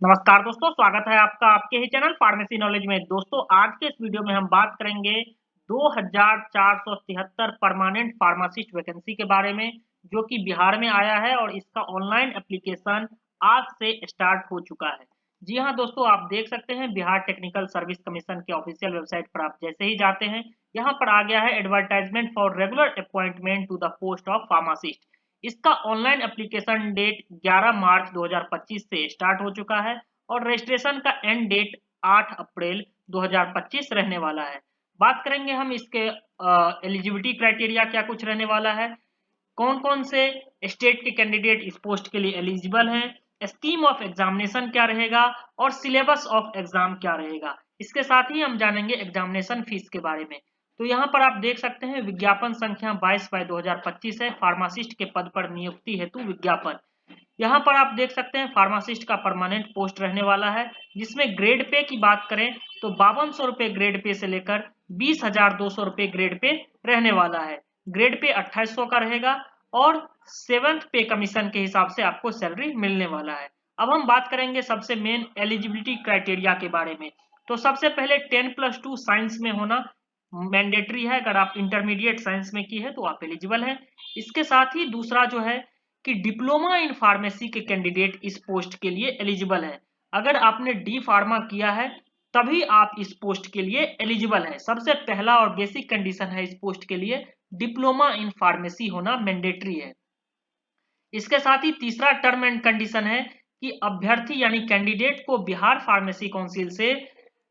नमस्कार दोस्तों, स्वागत है आपका आपके ही चैनल फार्मेसी नॉलेज में। दोस्तों, आज के इस वीडियो में हम बात करेंगे 2473 परमानेंट फार्मासिस्ट वैकेंसी के बारे में, जो कि बिहार में आया है और इसका ऑनलाइन एप्लीकेशन आज से स्टार्ट हो चुका है। जी हाँ दोस्तों, आप देख सकते हैं बिहार टेक्निकल सर्विस कमीशन के ऑफिशियल वेबसाइट पर आप जैसे ही जाते हैं, यहाँ पर आ गया है advertisement for regular appointment to the post of pharmacist. इसका ऑनलाइन एप्लीकेशन डेट 11 मार्च 2025 से स्टार्ट हो चुका है और रजिस्ट्रेशन का एंड डेट 8 अप्रैल 2025 रहने वाला है। बात करेंगे हम इसके एलिजिबिलिटी क्राइटेरिया क्या कुछ रहने वाला है, कौन-कौन से स्टेट के कैंडिडेट इस पोस्ट के लिए एलिजिबल हैं, स्कीम ऑफ एग्जामिनेशन क्या रहेगा और सिलेबस ऑफ एग्जाम क्या रहेगा। इसके साथ ही हम जानेंगे एग्जामिनेशन फीस के बारे में। तो यहाँ पर आप देख सकते हैं विज्ञापन संख्या 22/2025 है, फार्मासिस्ट के पद पर नियुक्ति हेतु विज्ञापन। यहाँ पर आप देख सकते हैं फार्मासिस्ट का परमानेंट पोस्ट रहने वाला है, जिसमें ग्रेड पे की बात करें तो 5200 रुपए ग्रेड पे से लेकर 20,200 रुपए ग्रेड पे रहने वाला है। ग्रेड पे 2800 का रहेगा और सेवंथ पे कमीशन के हिसाब से आपको सैलरी मिलने वाला है। अब हम बात करेंगे सबसे मेन एलिजिबिलिटी क्राइटेरिया के बारे में। तो सबसे पहले 10+2 साइंस में होना मैंडेटरी है। अगर आप इंटरमीडिएट साइंस में की है तो आप एलिजिबल हैं। इसके साथ ही दूसरा जो है कि डिप्लोमा इन फार्मेसी के कैंडिडेट इस पोस्ट के लिए एलिजिबल हैं। अगर आपने डी फार्मा किया है तभी आप इस पोस्ट के लिए एलिजिबल हैं। सबसे पहला और बेसिक कंडीशन है इस पोस्ट के लिए डिप्लोमा इन फार्मेसी होना मैंडेटरी है। इसके साथ ही तीसरा टर्म एंड कंडीशन है कि अभ्यर्थी यानी कैंडिडेट को बिहार फार्मेसी काउंसिल से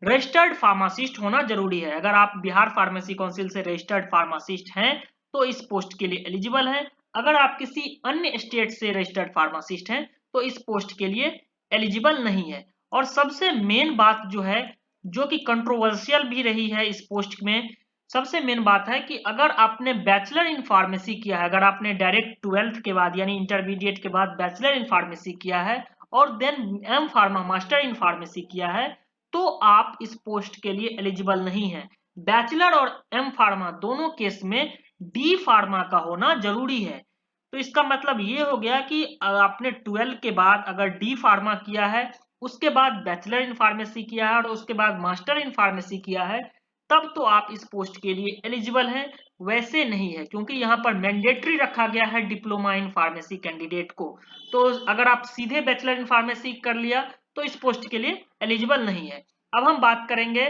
रजिस्टर्ड फार्मासिस्ट होना जरूरी है। अगर आप बिहार फार्मेसी काउंसिल से रजिस्टर्ड फार्मासिस्ट हैं तो इस पोस्ट के लिए एलिजिबल हैं। अगर आप किसी अन्य स्टेट से रजिस्टर्ड फार्मासिस्ट हैं तो इस पोस्ट के लिए एलिजिबल नहीं है। और सबसे मेन बात जो है, जो कि कंट्रोवर्शियल भी रही है इस पोस्ट में, सबसे मेन बात है कि अगर आपने बैचलर इन फार्मेसी किया है, अगर आपने डायरेक्ट 12th के बाद यानी इंटरमीडिएट के बाद बैचलर इन फार्मेसी किया है और then M pharma master in pharmacy किया है तो आप इस पोस्ट के लिए एलिजिबल नहीं है। बैचलर और एम फार्मा दोनों केस में डी फार्मा का होना जरूरी है। तो इसका मतलब ये हो गया कि आपने 12 के बाद अगर डी फार्मा किया है, उसके बाद बैचलर इन फार्मेसी किया है और उसके बाद मास्टर इन फार्मेसी किया है, तब तो आप इस पोस्ट के लिए एलिजिबल हैं। वैसे नहीं है, क्योंकि यहाँ पर मैंडेटरी रखा गया है डिप्लोमा इन फार्मेसी कैंडिडेट को। तो अगर आप सीधे बैचलर इन फार्मेसी कर लिया तो इस पोस्ट के लिए एलिजिबल नहीं है। अब हम बात करेंगे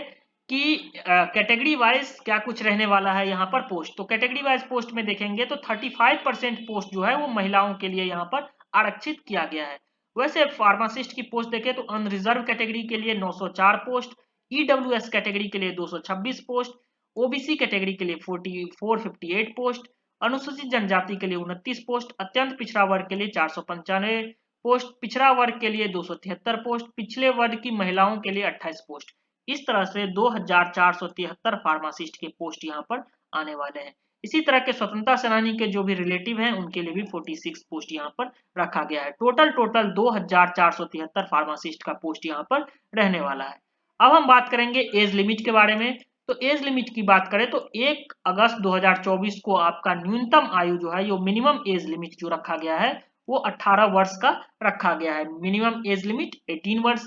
कि कैटेगरी वाइज क्या कुछ रहने वाला है यहाँ पर पोस्ट। तो कैटेगरी वाइज पोस्ट में देखेंगे तो 35% पोस्ट जो है वो महिलाओं के लिए यहाँ पर आरक्षित किया गया है। वैसे फार्मासिस्ट की पोस्ट देखें तो अनरिजर्व कैटेगरी के लिए 904 पोस्ट, ईडब्ल्यूएस कैटेगरी के लिए 226 पोस्ट, ओबीसी कैटेगरी के लिए 458 पोस्ट, अनुसूचित जनजाति के लिए 29 पोस्ट, अत्यंत पिछड़ा वर्ग के लिए 495 पोस्ट, पिछड़ा वर्ग के लिए 273 पोस्ट, पिछले वर्ग की महिलाओं के लिए 28 पोस्ट। इस तरह से 2473 फार्मासिस्ट के पोस्ट यहाँ पर आने वाले हैं। इसी तरह के स्वतंत्रता सेनानी के जो भी रिलेटिव हैं उनके लिए भी 46 पोस्ट यहाँ पर रखा गया है। टोटल 2473 फार्मासिस्ट का पोस्ट यहाँ पर रहने वाला है। अब हम बात करेंगे एज लिमिट के बारे में। तो एज लिमिट की बात करें तो 1 अगस्त 2024 को आपका न्यूनतम आयु जो है, यो मिनिमम एज लिमिट जो रखा गया है वो 18 वर्ष का रखा गया है। मिनिमम एज लिमिट 18 वर्ष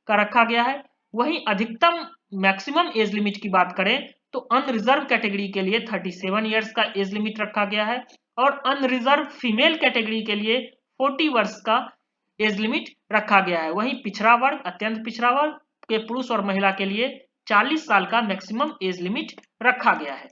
का रखा गया है। वहीं अधिकतम मैक्सिमम एज लिमिट की बात करें तो अनरिजर्व कैटेगरी के लिए 37 ईयर्स का एज लिमिट रखा गया है और अनरिजर्व फीमेल कैटेगरी के लिए 40 वर्ष का एज लिमिट रखा गया है। वहीं पिछड़ा वर्ग, अत्यंत पिछड़ा वर्ग के पुरुष और महिला के लिए 40 साल का मैक्सिमम एज लिमिट रखा गया है।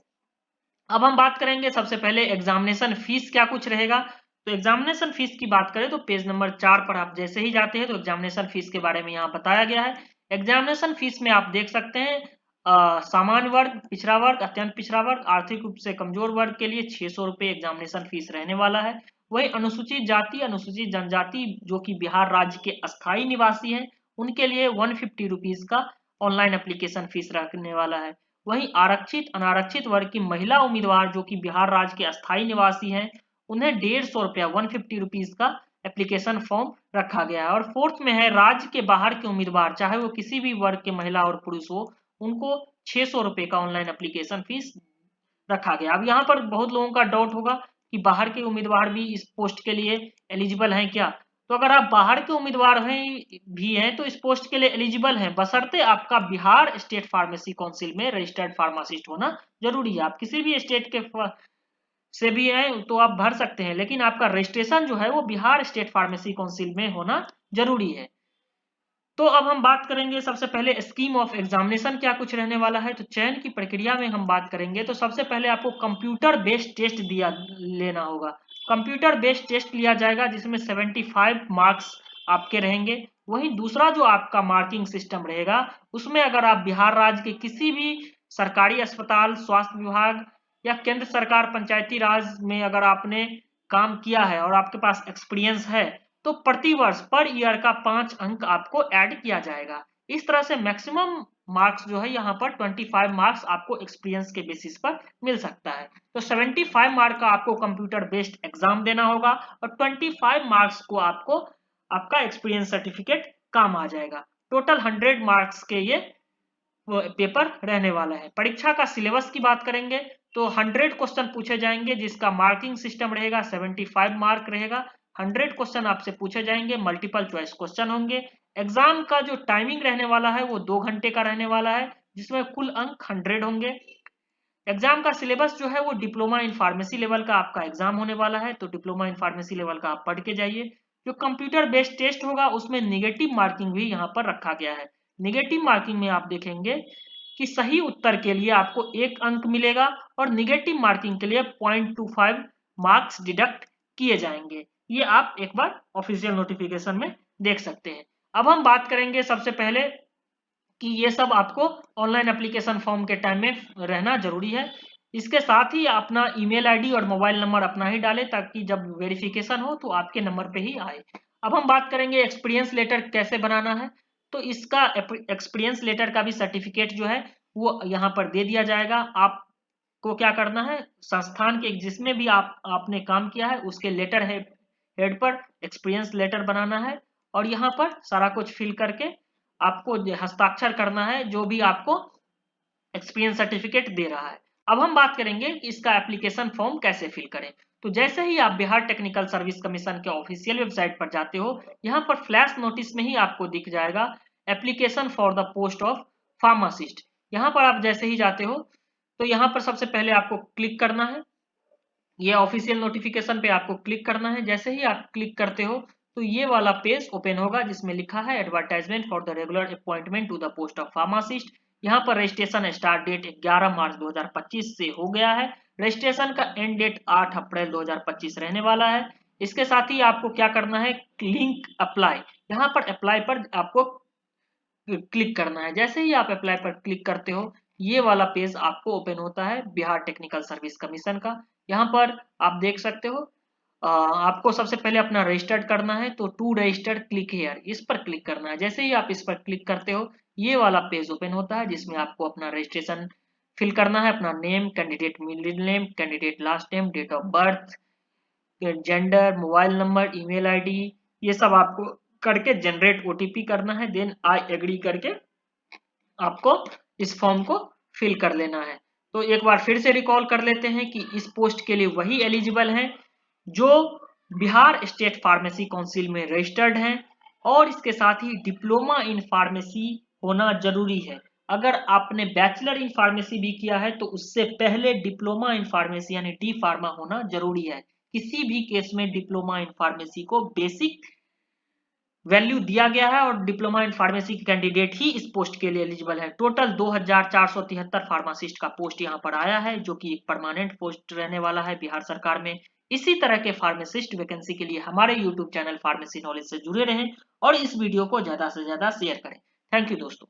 अब हम बात करेंगे सबसे पहले एग्जामिनेशन फीस क्या कुछ रहेगा। तो एग्जामिनेशन फीस की बात करें तो पेज नंबर 4 पर आप जैसे ही जाते हैं तो एग्जामिनेशन फीस के बारे में यहाँ बताया गया है। एग्जामिनेशन फीस में आप देख सकते हैं सामान्य वर्ग, पिछड़ा वर्ग, अत्यंत पिछड़ा वर्ग, आर्थिक रूप से कमजोर वर्ग के लिए 600 रुपए एग्जामिनेशन फीस रहने वाला है। वही अनुसूचित जाति, अनुसूचित जनजाति जो कि बिहार राज्य के अस्थायी निवासी हैं उनके लिए 150 रुपीज का ऑनलाइन एप्लीकेशन फीस रखने वाला है। वहीं आरक्षित अनारक्षित वर्ग की महिला उम्मीदवार जो कि बिहार राज्य के अस्थायी निवासी हैं उन्हें 150 रुपया 150 रुपीज का एप्लीकेशन फॉर्म रखा गया है। और फोर्थ में है राज्य के बाहर के उम्मीदवार, चाहे वो किसी भी वर्ग के महिला और पुरुष हो, उनको 600 रुपए का ऑनलाइन एप्लीकेशन फीस रखा गया। अब यहाँ पर बहुत लोगों का डाउट होगा कि बाहर के उम्मीदवार भी इस पोस्ट के लिए एलिजिबल हैं क्या। तो अगर आप बाहर के उम्मीदवार भी हैं तो इस पोस्ट के लिए एलिजिबल हैं, बशर्ते आपका बिहार स्टेट फार्मेसी काउंसिल में रजिस्टर्ड फार्मासिस्ट होना जरूरी है। आप किसी भी स्टेट के से भी हैं तो आप भर सकते हैं, लेकिन आपका रजिस्ट्रेशन जो है वो बिहार स्टेट फार्मेसी काउंसिल में होना जरूरी है। तो अब हम बात करेंगे सबसे पहले स्कीम ऑफ एग्जामिनेशन क्या कुछ रहने वाला है। तो चयन की प्रक्रिया में हम बात करेंगे तो सबसे पहले आपको कंप्यूटर बेस्ड टेस्ट लेना होगा। कंप्यूटर बेस्ड टेस्ट लिया जाएगा जिसमें 75 मार्क्स आपके रहेंगे। वहीं दूसरा जो आपका मार्किंग सिस्टम रहेगा उसमें अगर आप बिहार राज्य के किसी भी सरकारी अस्पताल, स्वास्थ्य विभाग या केंद्र सरकार पंचायती राज में अगर आपने काम किया है और आपके पास एक्सपीरियंस है तो प्रति वर्ष पर ईयर का 5 अंक आपको ऐड किया जाएगा। इस तरह से मैक्सिमम मार्क्स जो है यहाँ पर 25 मार्क्स आपको एक्सपीरियंस के बेसिस पर मिल सकता है। तो 75 मार्क का आपको कंप्यूटर बेस्ड एग्जाम देना होगा और 25 मार्क्स को आपको आपका एक्सपीरियंस सर्टिफिकेट काम आ जाएगा। टोटल 100 मार्क्स के ये पेपर रहने वाला है। परीक्षा का सिलेबस की बात करेंगे तो 100 क्वेश्चन पूछे जाएंगे जिसका मार्किंग सिस्टम रहेगा 75 मार्क रहेगा। 100 क्वेश्चन आपसे पूछे जाएंगे, मल्टीपल चॉइस क्वेश्चन होंगे। एग्जाम का जो टाइमिंग रहने वाला है वो 2 घंटे का रहने वाला है जिसमें कुल अंक 100 होंगे। एग्जाम का सिलेबस जो है वो डिप्लोमा इन फार्मेसी लेवल का आपका एग्जाम होने वाला है, तो डिप्लोमा इन फार्मेसी लेवल का आप पढ़ के जाइए। जो कंप्यूटर बेस्ड टेस्ट होगा उसमें निगेटिव मार्किंग भी यहाँ पर रखा गया है। निगेटिव मार्किंग में आप देखेंगे कि सही उत्तर के लिए आपको 1 अंक मिलेगा और निगेटिव मार्किंग के लिए 0.25 मार्क्स डिडक्ट किए जाएंगे। ये आप एक बार ऑफिशियल नोटिफिकेशन में देख सकते हैं। अब हम बात करेंगे सबसे पहले कि ये सब आपको ऑनलाइन एप्लीकेशन फॉर्म के टाइम में रहना जरूरी है। इसके साथ ही अपना ईमेल आईडी और मोबाइल नंबर अपना ही डालें ताकि जब वेरिफिकेशन हो तो आपके नंबर पे ही आए। अब हम बात करेंगे एक्सपीरियंस लेटर कैसे बनाना है। तो इसका एक्सपीरियंस लेटर का भी सर्टिफिकेट जो है वो यहाँ पर दे दिया जाएगा। आपको क्या करना है, संस्थान के जिसमें भी आपने काम किया है उसके लेटर हेड पर एक्सपीरियंस लेटर बनाना है और यहाँ पर सारा कुछ फिल करके आपको हस्ताक्षर करना है जो भी आपको एक्सपीरियंस सर्टिफिकेट दे रहा है। अब हम बात करेंगे कि इसका एप्लीकेशन फॉर्म कैसे फिल करें। तो जैसे ही आप बिहार टेक्निकल सर्विस कमीशन के ऑफिशियल वेबसाइट पर जाते हो यहाँ पर फ्लैश नोटिस में ही आपको दिख जाएगा application for the post of pharmacist. यहाँ पर आप जैसे ही जाते हो तो यहाँ पर सबसे पहले आपको क्लिक करना है, ये ऑफिशियल नोटिफिकेशन पे आपको क्लिक करना है। जैसे ही आप क्लिक करते हो तो ये वाला पेज ओपन होगा जिसमें लिखा है advertisement for the regular appointment to the post of pharmacist. यहाँ पर रजिस्ट्रेशन स्टार्ट डेट 11 मार्च 2025 से हो गया है। रजिस्ट्रेशन का एंड डेट 8 अप्रैल 2025 रहने वाला है। इसके साथ ही आपको क्या करना है, लिंक अप्लाई, यहाँ पर अप्लाई पर आपको क्लिक करना है। जैसे ही आप अप्लाई पर क्लिक करते हो ये वाला पेज आपको ओपन होता है बिहार टेक्निकल सर्विस कमीशन का। यहाँ पर आप देख सकते हो आपको सबसे पहले अपना रजिस्टर्ड करना है तो टू रजिस्टर्ड क्लिक हेयर इस पर क्लिक करना है। जैसे ही आप इस पर क्लिक करते हो ये वाला पेज ओपन होता है जिसमें आपको अपना रजिस्ट्रेशन फिल करना है, अपना name, candidate middle name, candidate last name, date of birth, gender, mobile number, email ID, ये सब आपको करके जनरेट ओटीपी करना है। देन आई एग्री करके आपको इस फॉर्म को फिल कर लेना है। तो एक बार फिर से रिकॉल कर लेते हैं कि इस पोस्ट के लिए वही एलिजिबल हैं जो बिहार स्टेट फार्मेसी काउंसिल में रजिस्टर्ड हैं और इसके साथ ही डिप्लोमा इन फार्मेसी होना जरूरी है। अगर आपने बैचलर इन फार्मेसी भी किया है तो उससे पहले डिप्लोमा इन फार्मेसी यानी डी फार्मा होना जरूरी है। किसी भी केस में डिप्लोमा इन फार्मेसी को बेसिक वैल्यू दिया गया है और डिप्लोमा इन फार्मेसी के कैंडिडेट ही इस पोस्ट के लिए एलिजिबल है। टोटल 2473 फार्मासिस्ट का पोस्ट यहाँ पर आया है जो कि एक परमानेंट पोस्ट रहने वाला है बिहार सरकार में। इसी तरह के फार्मासिस्ट वैकेंसी के लिए हमारे यूट्यूब चैनल फार्मेसी नॉलेज से जुड़े रहें और इस वीडियो को ज्यादा से ज्यादा शेयर करें। थैंक यू दोस्तों।